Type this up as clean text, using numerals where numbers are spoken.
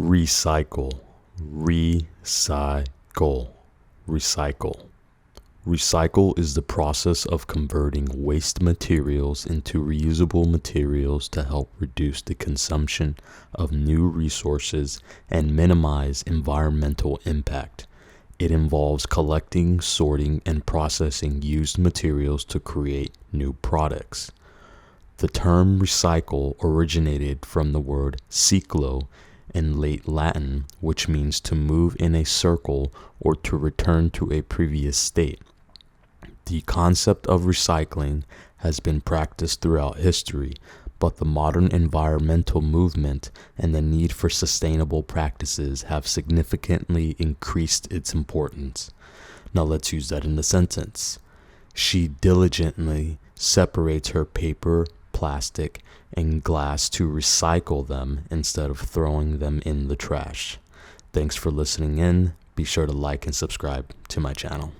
Recycle, recycle, recycle. Recycle is the process of converting waste materials into reusable materials to help reduce the consumption of new resources and minimize environmental impact. It involves collecting, sorting, and processing used materials to create new products. The term recycle originated from the word ciclo in late Latin, which means to move in a circle or to return to a previous state. The concept of recycling has been practiced throughout history, but the modern environmental movement and the need for sustainable practices have significantly increased its importance. Now let's use that in the sentence. She diligently separates her paper, plastic, and glass to recycle them instead of throwing them in the trash. Thanks for listening in. Be sure to like and subscribe to my channel.